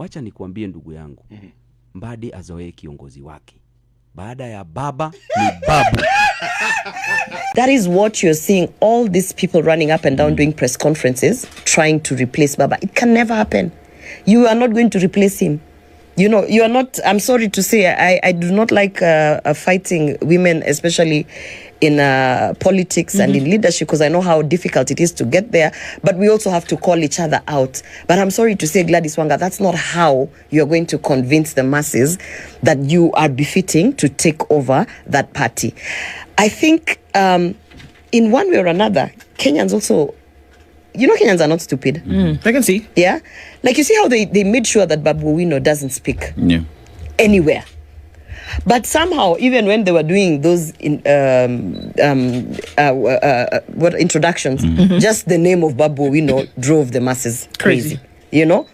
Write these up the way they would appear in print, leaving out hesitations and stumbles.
Wacha nikuambie ndugu yangu. Mbadi azoee kiongozi wake. Baada ya baba ni babu. That is what you're seeing, all these people running up and down doing press conferences trying to replace Baba. It can never happen. You are not going to replace him. You know, you are not, I'm sorry to say, I do not like fighting women, especially in politics and in leadership, because I know how difficult it is to get there. But we also have to call each other out. But I'm sorry to say, Gladys Wanga, that's not how you're going to convince the masses that you are befitting to take over that party. I think in one way or another, Kenyans also, you know, Kenyans are not stupid. I can see. Yeah? Like, you see how they made sure that Babu Owino doesn't speak anywhere. But somehow, even when they were doing those introductions, just the name of Babu Owino drove the masses crazy. You know?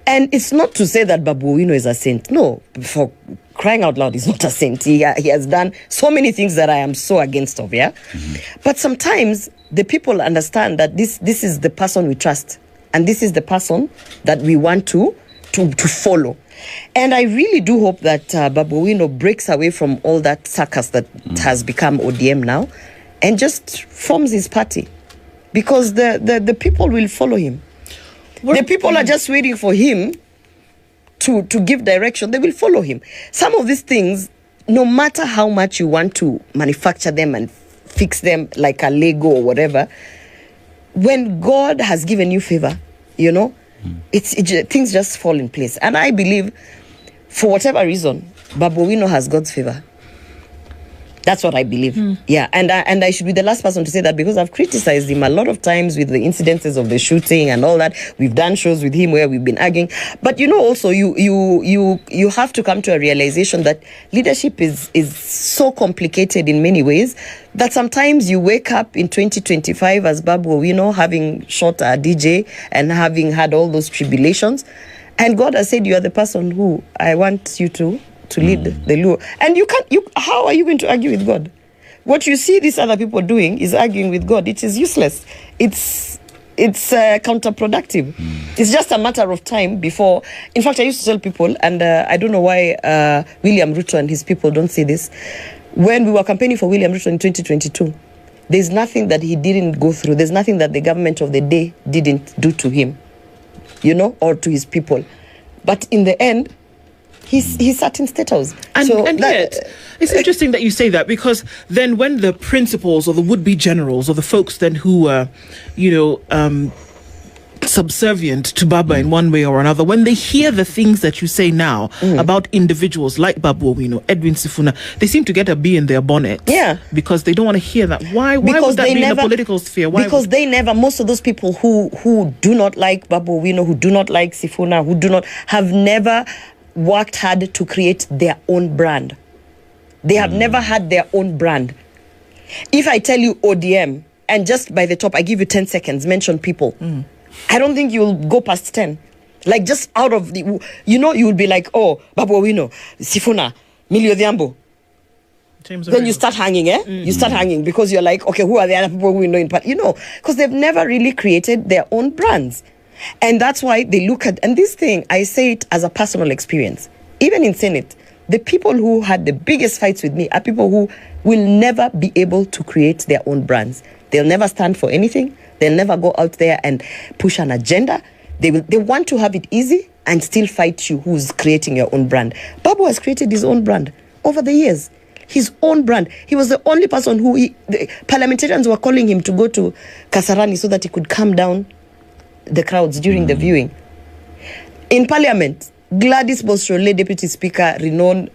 And it's not to say that Babu Owino is a saint. No, for crying out loud, he's not a saint. He has done so many things that I am so against of, yeah? But sometimes the people understand that this is the person we trust. And this is the person that we want to follow. And I really do hope that Babu Owino breaks away from all that circus that has become ODM now and just forms his party. Because the people will follow him. The people are just waiting for him to give direction. They will follow him. Some of these things, no matter how much you want to manufacture them and fix them like a Lego or whatever, when God has given you favor, you know, things just fall in place. And I believe, for whatever reason, Babu Owino has God's favor. That's what I believe. Yeah, and I should be the last person to say that, because I've criticized him a lot of times with the incidences of the shooting and all that. We've done shows with him where we've been arguing. But you know, also you have to come to a realization that leadership is so complicated in many ways that sometimes you wake up in 2025 as Babu Owino, having shot a DJ and having had all those tribulations, and God has said, you are the person who I want you to lead the Luo. And how are you going to argue with God? What you see these other people doing is arguing with God. It is useless. It's counterproductive. It's just a matter of time before. In fact, I used to tell people, and I don't know why William Ruto and his people don't see this. When we were campaigning for William Ruto in 2022, there's nothing that he didn't go through. There's nothing that the government of the day didn't do to him, you know, or to his people. But in the end, he sat in State House. And yet, it's interesting that you say that, because then when the principals or the would-be generals or the folks then who are, subservient to Baba in one way or another, when they hear the things that you say now about individuals like Babu Owino, Edwin Sifuna, they seem to get a bee in their bonnet. Yeah. Because they don't want to hear that. Why would that be in the political sphere? Because most of those people who do not like Babu Owino, who do not like Sifuna, have never worked hard to create their own brand. They have never had their own brand. If I tell you ODM, and just by the top, I give you 10 seconds, mention people, I don't think you'll go past 10. Like, just out of the, you will be like, oh, Babu Owino, Sifuna, Millie Odhiambo. Then you start hanging, You start hanging, because you're like, okay, who are the other people we know in part? Because they've never really created their own brands. And that's why they look at, and this thing, I say it as a personal experience. Even in Senate, the people who had the biggest fights with me are people who will never be able to create their own brands. They'll never stand for anything. They'll never go out there and push an agenda. They want to have it easy and still fight you who's creating your own brand. Babu has created his own brand over the years. His own brand. He was the only person the parliamentarians were calling him to go to Kasarani so that he could calm down the crowds during the viewing. In Parliament, Gladys Bosrole, Deputy Speaker, renowned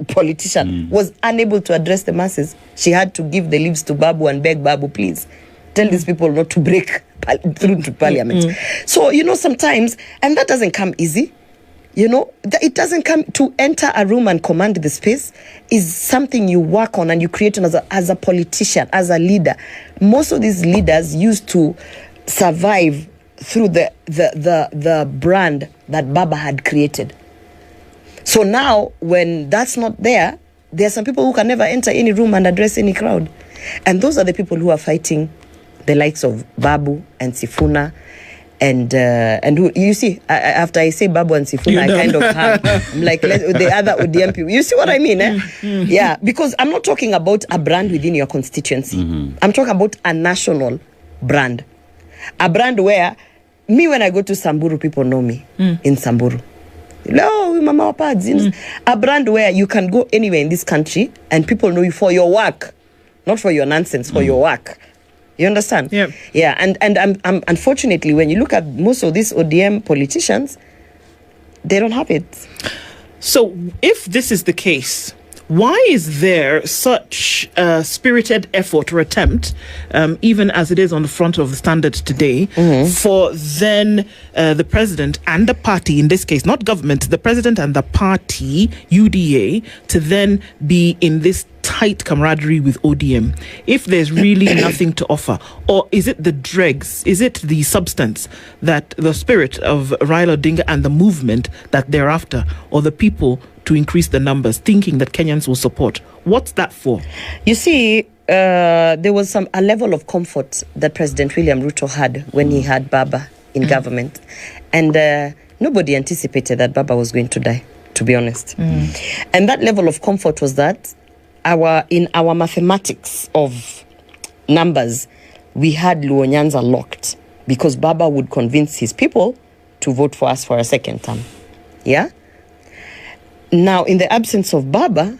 politician, was unable to address the masses. She had to give the leaves to Babu and beg Babu, please, tell these people not to break through to Parliament. So, sometimes, and that doesn't come easy, it doesn't come to enter a room and command the space is something you work on and you create as a politician, as a leader. Most of these leaders used to survive through the brand that Baba had created. So now, when that's not there, there are some people who can never enter any room and address any crowd. And those are the people who are fighting the likes of Babu and Sifuna And who, you see, after I say Babu and Sifuna, I kind of hang. I'm like, the other ODM people. You see what I mean? Yeah, because I'm not talking about a brand within your constituency. I'm talking about a national brand. A brand where, me, when I go to Samburu, people know me in Samburu. Hello, Mama Pads. A brand where you can go anywhere in this country and people know you for your work, not for your nonsense, for your work. You understand? Yeah. Yeah. And I'm unfortunately, when you look at most of these ODM politicians, they don't have it. So, if this is the case, why is there such a spirited effort or attempt, even as it is on the front of the Standard today, for then the president and the party, in this case, not government, the president and the party, UDA, to then be in this tight camaraderie with ODM, if there's really nothing to offer? Or is it the dregs, is it the substance, that the spirit of Raila Odinga and the movement that they're after, or the people to increase the numbers, thinking that Kenyans will support? What's that for? You see, there was a level of comfort that President William Ruto had when he had Baba in government. And nobody anticipated that Baba was going to die, to be honest. And that level of comfort was that in our mathematics of numbers, we had Luo Nyanza locked because Baba would convince his people to vote for us for a second term. Yeah? Now, in the absence of Baba,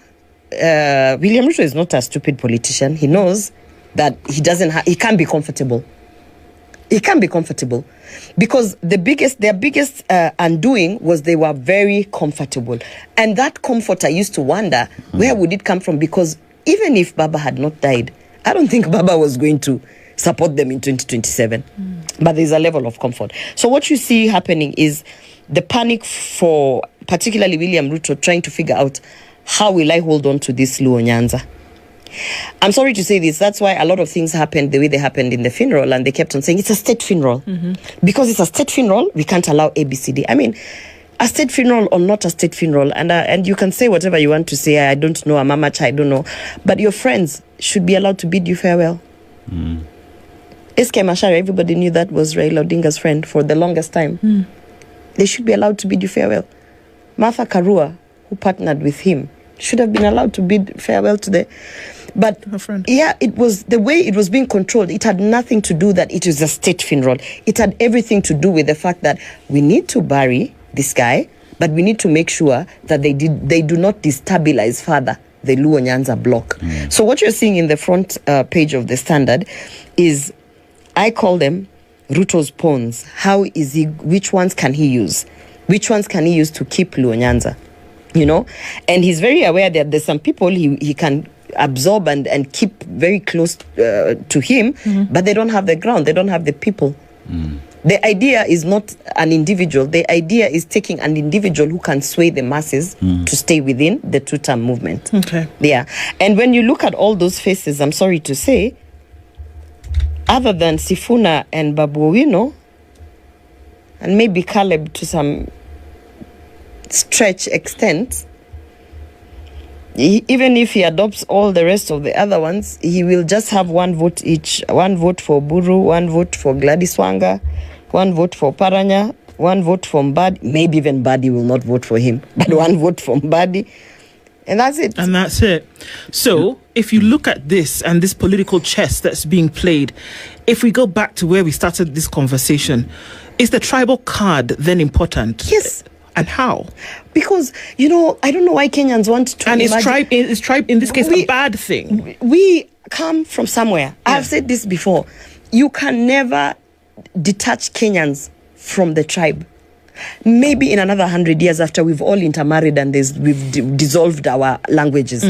William Ruto is not a stupid politician. He knows that he can't be comfortable. He can't be comfortable because their biggest undoing was they were very comfortable. And that comfort, I used to wonder, where would it come from? Because even if Baba had not died, I don't think Baba was going to support them in 2027. But there's a level of comfort. So what you see happening is the panic for particularly William Ruto trying to figure out, how will I hold on to this Luo Nyanza? I'm sorry to say this, that's why a lot of things happened the way they happened in the funeral, and they kept on saying it's a state funeral. Because it's a state funeral, we can't allow ABCD. I mean, a state funeral or not a state funeral, and you can say whatever you want to say, I don't know, I'm a match, I don't know, but your friends should be allowed to bid you farewell. SK Mashari, everybody knew that was Raila Odinga's friend for the longest time. They should be allowed to bid you farewell. Martha Karua, who partnered with him, should have been allowed to bid farewell to the... But, yeah, it was the way it was being controlled. It had nothing to do that it was a state funeral. It had everything to do with the fact that we need to bury this guy, but we need to make sure that they do not destabilize further the Luo Nyanza block. So what you're seeing in the front page of the Standard is, I call them Ruto's pawns. Which ones can he use? Which ones can he use to keep Luo Nyanza? You know? And he's very aware that there's some people he can absorb and keep very close to him, but they don't have the ground, they don't have the people. The idea is not an individual. The idea is taking an individual who can sway the masses to stay within the two-term movement. Okay. Yeah. And when you look at all those faces, I'm sorry to say, other than Sifuna and Babu Owino, and maybe Caleb to some stretch extent, even if he adopts all the rest of the other ones, he will just have one vote each. One vote for Buru, one vote for Gladys Wanga, one vote for Paranya, one vote for Mbadi. Maybe even Mbadi will not vote for him, but one vote for Mbadi. And that's it. And that's it. So, if you look at this and this political chess that's being played, if we go back to where we started this conversation, is the tribal card then important? Yes. And how? Because, I don't know why Kenyans want to... And is tribe in this case a bad thing? We come from somewhere. Yeah. I've said this before. You can never detach Kenyans from the tribe. Maybe in another 100 years after we've all intermarried and we've dissolved our languages.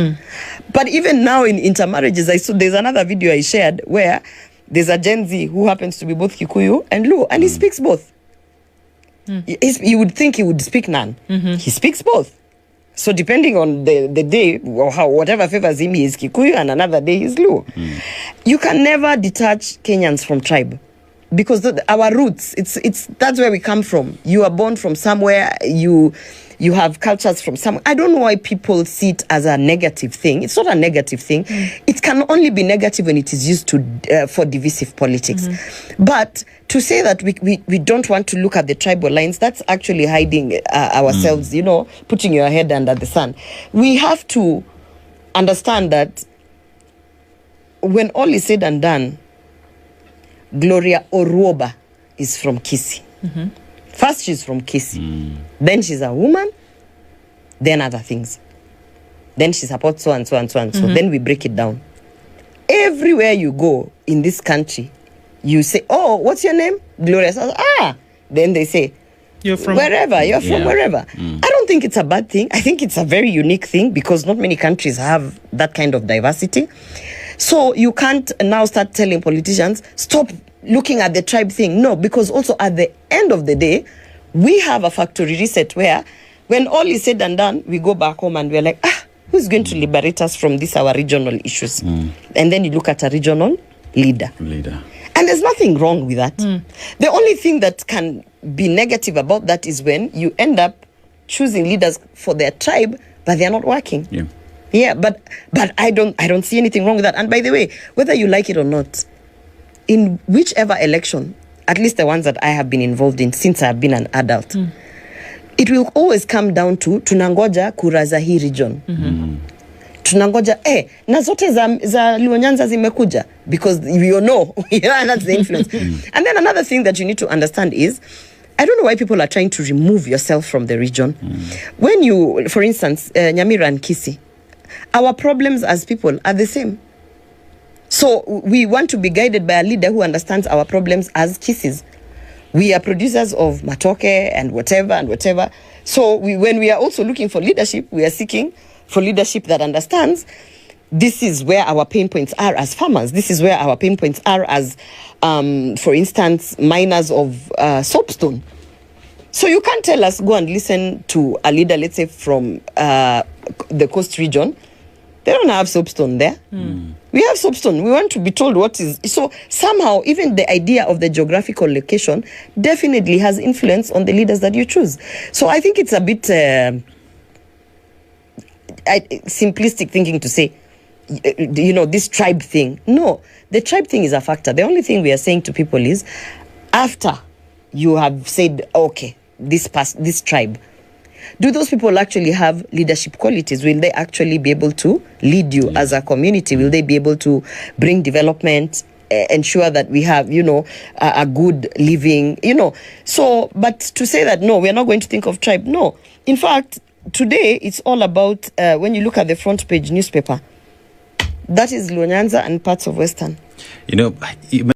But even now in intermarriages, there's another video I shared where there's a Gen Z who happens to be both Kikuyu and Luo, and he speaks both. You would think he would speak none. He speaks both. So depending on the day or whatever favors him, he is Kikuyu, and another day he's Luo. You can never detach Kenyans from tribe, because our roots, it's that's where we come from. You are born from somewhere. You you have cultures from some. I don't know why people see it as a negative thing. It's not a negative thing. It can only be negative when it is used to for divisive politics. But to say that we don't want to look at the tribal lines, that's actually hiding ourselves, you know, putting your head under the sun. We have to understand that when all is said and done, Gloria Oruoba is from Kisii. First, she's from Kisii. Then she's a woman. Then other things. Then she supports so and so and so and so. Then we break it down. Everywhere you go in this country, you say, oh, what's your name? Gloria says, Then they say, you're from wherever. You're from wherever. I don't think it's a bad thing. I think it's a very unique thing because not many countries have that kind of diversity. So you can't now start telling politicians, stop looking at the tribe thing. No, because also at the end of the day, we have a factory reset where when all is said and done, we go back home and we're like, who's going to liberate us from this, our regional issues? And then you look at a regional leader. And there's nothing wrong with that. The only thing that can be negative about that is when you end up choosing leaders for their tribe, but they're not working. Yeah, but I don't see anything wrong with that. And by the way, whether you like it or not, in whichever election, at least the ones that I have been involved in since I've been an adult, it will always come down to tunangoja kura za hii region. Tunangoja na zote za Luo Nyanza zimekuja because you know that's the influence. And then another thing that you need to understand is, I don't know why people are trying to remove yourself from the region. When you, for instance, Nyamira and Kisii, our problems as people are the same. So we want to be guided by a leader who understands our problems as Kisiis. We are producers of matoke and whatever. So when we are also looking for leadership, we are seeking for leadership that understands this is where our pain points are as farmers. This is where our pain points are as, for instance, miners of soapstone. So you can't tell us, go and listen to a leader, let's say from the coast region. They don't have soapstone there. We have soapstone. We want to be told what is. So somehow, even the idea of the geographical location definitely has influence on the leaders that you choose. So I think it's a bit simplistic thinking to say, you know, this tribe thing. No, the tribe thing is a factor. The only thing we are saying to people is, after you have said, okay, this tribe, do those people actually have leadership qualities? Will they actually be able to lead you as a community? Will they be able to bring development, ensure that we have, you know, a good living, you know? So, but to say that, no, we're not going to think of tribe, no. In fact, today, it's all about, when you look at the front page newspaper, that is Luo Nyanza and parts of Western. You know,